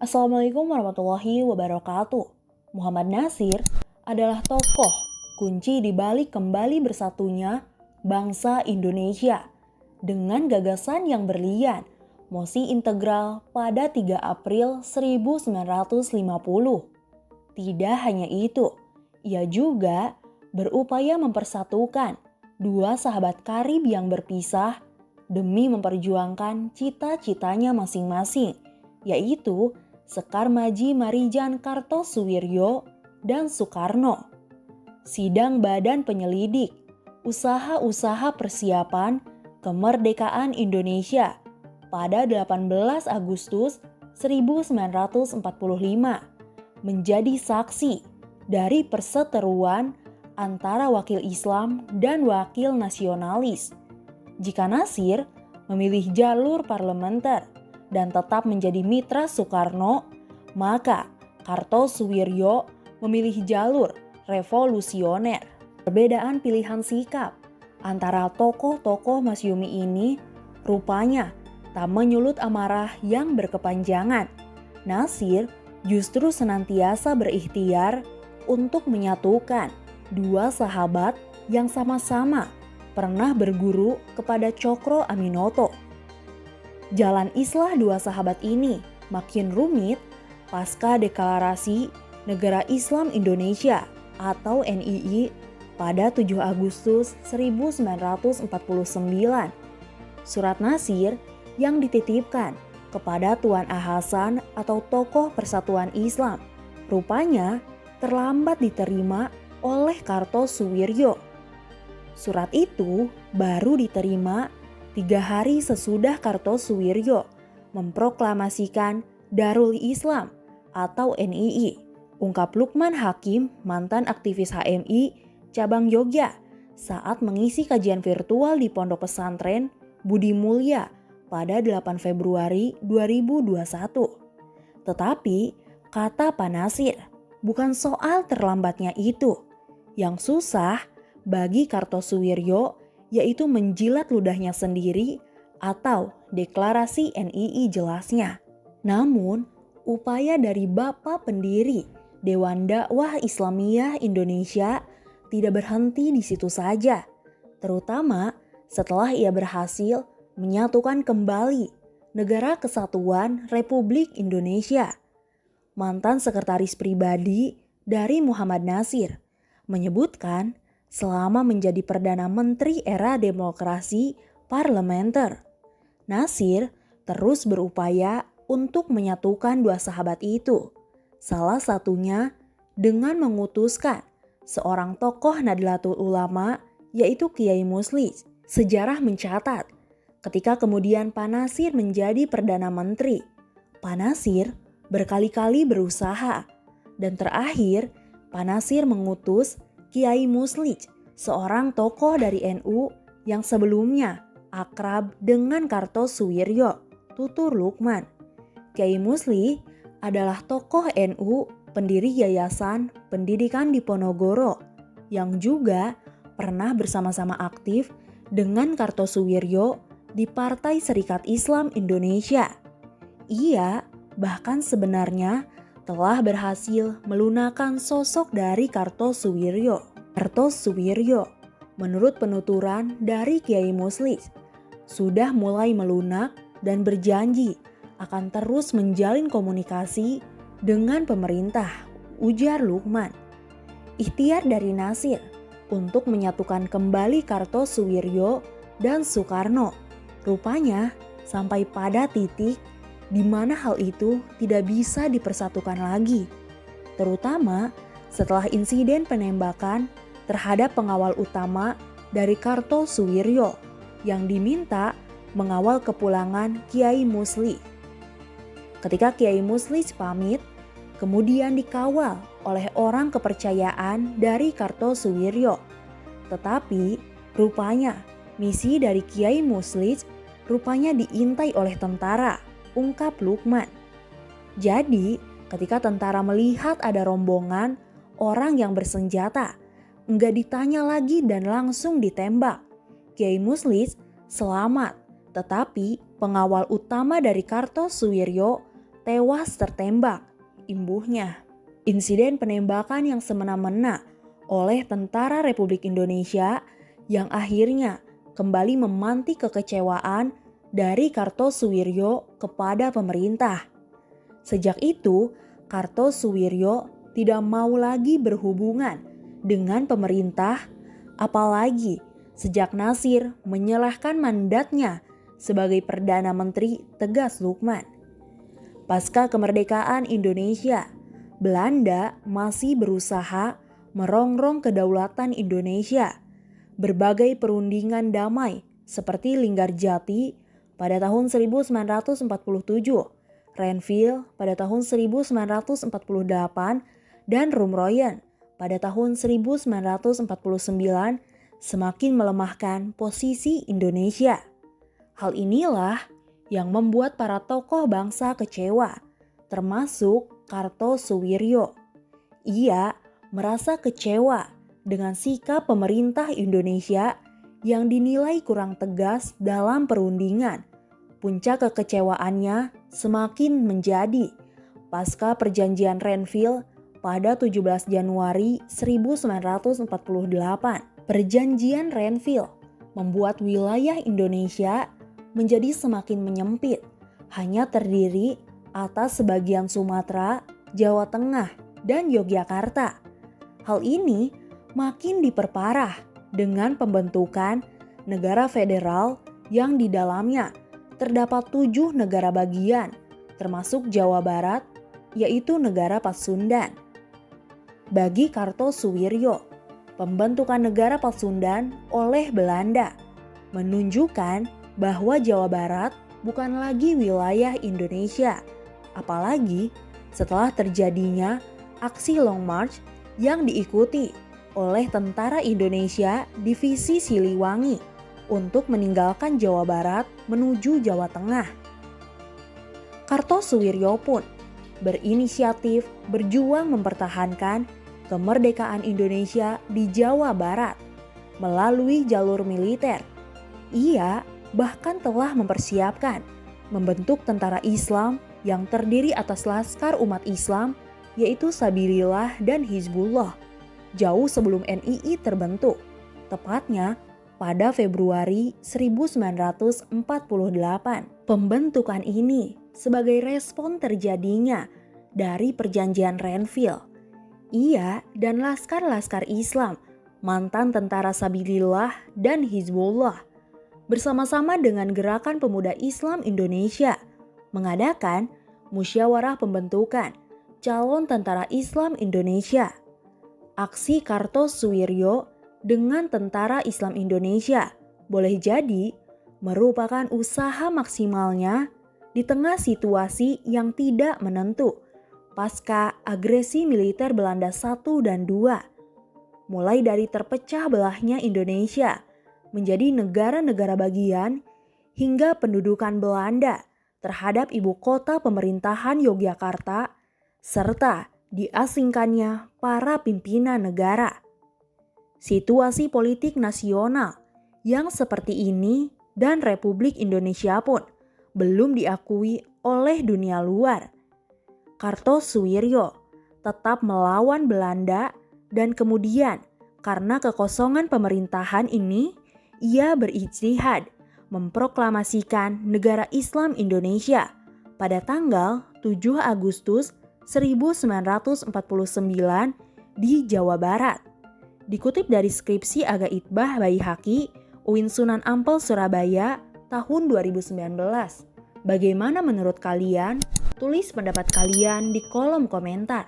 Assalamualaikum warahmatullahi wabarakatuh. Muhammad Natsir adalah tokoh kunci di balik kembali bersatunya bangsa Indonesia dengan gagasan yang berlian Mosi Integral pada 3 April 1950. Tidak hanya itu, ia juga berupaya mempersatukan dua sahabat karib yang berpisah demi memperjuangkan cita-citanya masing-masing, yaitu Sekar Maji Marijan Kartosuwiryo dan Soekarno. Sidang Badan Penyelidik Usaha-usaha Persiapan Kemerdekaan Indonesia pada 18 Agustus 1945 menjadi saksi dari perseteruan antara wakil Islam dan wakil nasionalis. Jika Natsir memilih jalur parlementer dan tetap menjadi mitra Soekarno, maka Kartosuwiryo memilih jalur revolusioner. Perbedaan pilihan sikap antara tokoh-tokoh Masyumi ini rupanya tak menyulut amarah yang berkepanjangan. Natsir justru senantiasa berikhtiar untuk menyatukan dua sahabat yang sama-sama pernah berguru kepada Cokro Aminoto. Jalan islah dua sahabat ini makin rumit pasca deklarasi Negara Islam Indonesia atau NII pada 7 Agustus 1949. Surat Natsir yang dititipkan kepada Tuan Hasan atau tokoh Persatuan Islam rupanya terlambat diterima oleh Kartosuwiryo. Surat itu baru diterima 3 hari sesudah Kartosuwiryo memproklamasikan Darul Islam atau NII, ungkap Lukman Hakim, mantan aktivis HMI cabang Jogja saat mengisi kajian virtual di Pondok Pesantren Budi Mulya pada 8 Februari 2021. Tetapi kata Pak Natsir, bukan soal terlambatnya itu. Yang susah bagi Kartosuwiryo yaitu menjilat ludahnya sendiri atau deklarasi NII jelasnya. Namun, upaya dari Bapak pendiri Dewan Dakwah Islamiyah Indonesia tidak berhenti di situ saja, terutama setelah ia berhasil menyatukan kembali Negara Kesatuan Republik Indonesia. Mantan sekretaris pribadi dari Muhammad Natsir menyebutkan selama menjadi Perdana Menteri era demokrasi parlementer, Natsir terus berupaya untuk menyatukan dua sahabat itu. Salah satunya dengan mengutuskan seorang tokoh Nahdlatul Ulama yaitu Kiai Musli. Sejarah mencatat ketika kemudian Pak Natsir menjadi Perdana Menteri, Pak Natsir berkali-kali berusaha dan terakhir Pak Natsir mengutus Kiai Musli, seorang tokoh dari NU yang sebelumnya akrab dengan Kartosuwiryo, tutur Lukman. Kiai Musli adalah tokoh NU, pendiri Yayasan Pendidikan Diponegoro yang juga pernah bersama-sama aktif dengan Kartosuwiryo di Partai Serikat Islam Indonesia. Ia bahkan sebenarnya telah berhasil melunakkan sosok dari Kartosuwiryo. Kartosuwiryo, menurut penuturan dari Kiai Musli, sudah mulai melunak dan berjanji akan terus menjalin komunikasi dengan pemerintah, ujar Lukman. Ikhtiar dari Natsir untuk menyatukan kembali Kartosuwiryo dan Soekarno rupanya sampai pada titik di mana hal itu tidak bisa dipersatukan lagi, terutama setelah insiden penembakan terhadap pengawal utama dari Kartosuwiryo yang diminta mengawal kepulangan Kiai Musli. Ketika Kiai Musli pamit, kemudian dikawal oleh orang kepercayaan dari Kartosuwiryo. Tetapi rupanya misi dari Kiai Musli rupanya diintai oleh tentara, ungkap Lukman. Jadi ketika tentara melihat ada rombongan orang yang bersenjata, enggak ditanya lagi dan langsung ditembak. Kiai Musli selamat, tetapi pengawal utama dari Kartosuwiryo tewas tertembak. Imbuhnya, insiden penembakan yang semena-mena oleh Tentara Republik Indonesia yang akhirnya kembali memantik kekecewaan dari Kartosuwiryo kepada pemerintah. Sejak itu, Kartosuwiryo tidak mau lagi berhubungan dengan pemerintah, apalagi sejak Nasir menyerahkan mandatnya sebagai Perdana Menteri, tegas Lukman. Pasca kemerdekaan Indonesia, Belanda masih berusaha merongrong kedaulatan Indonesia. Berbagai perundingan damai seperti Linggarjati pada tahun 1947, Renville pada tahun 1948, dan Rumroyen pada tahun 1949 semakin melemahkan posisi Indonesia. Hal inilah yang membuat para tokoh bangsa kecewa, termasuk Kartosuwiryo. Ia merasa kecewa dengan sikap pemerintah Indonesia yang dinilai kurang tegas dalam perundingan. Puncak kekecewaannya semakin menjadi pasca perjanjian Renville pada 17 Januari 1948. Perjanjian Renville membuat wilayah Indonesia menjadi semakin menyempit, hanya terdiri atas sebagian Sumatera, Jawa Tengah, dan Yogyakarta. Hal ini makin diperparah dengan pembentukan negara federal yang di dalamnya terdapat 7 negara bagian, termasuk Jawa Barat, yaitu negara Pasundan. Bagi Kartosuwiryo, pembentukan negara Pasundan oleh Belanda menunjukkan bahwa Jawa Barat bukan lagi wilayah Indonesia, apalagi setelah terjadinya aksi Long March yang diikuti oleh tentara Indonesia Divisi Siliwangi untuk meninggalkan Jawa Barat menuju Jawa Tengah. Kartosuwiryo pun berinisiatif berjuang mempertahankan kemerdekaan Indonesia di Jawa Barat melalui jalur militer. Ia bahkan telah mempersiapkan membentuk tentara Islam yang terdiri atas laskar umat Islam, yaitu Sabilillah dan Hizbullah, jauh sebelum NII terbentuk, tepatnya pada Februari 1948. Pembentukan ini sebagai respon terjadinya dari perjanjian Renville. Ia dan laskar-laskar Islam, mantan tentara Sabilillah dan Hizbullah, bersama-sama dengan Gerakan Pemuda Islam Indonesia mengadakan musyawarah pembentukan calon tentara Islam Indonesia. Aksi Kartosuwiryo dengan Tentara Islam Indonesia boleh jadi merupakan usaha maksimalnya di tengah situasi yang tidak menentu pasca agresi militer Belanda 1 dan 2. Mulai dari terpecah belahnya Indonesia menjadi negara-negara bagian hingga pendudukan Belanda terhadap ibu kota pemerintahan Yogyakarta serta diasingkannya para pimpinan negara. Situasi politik nasional yang seperti ini dan Republik Indonesia pun belum diakui oleh dunia luar. Kartosuwiryo tetap melawan Belanda dan kemudian karena kekosongan pemerintahan ini, ia berijtihad memproklamasikan negara Islam Indonesia pada tanggal 7 Agustus 1949 di Jawa Barat. Dikutip dari skripsi Aga Itbah Baihaqi, UIN Sunan Ampel Surabaya tahun 2019. Bagaimana menurut kalian? Tulis pendapat kalian di kolom komentar.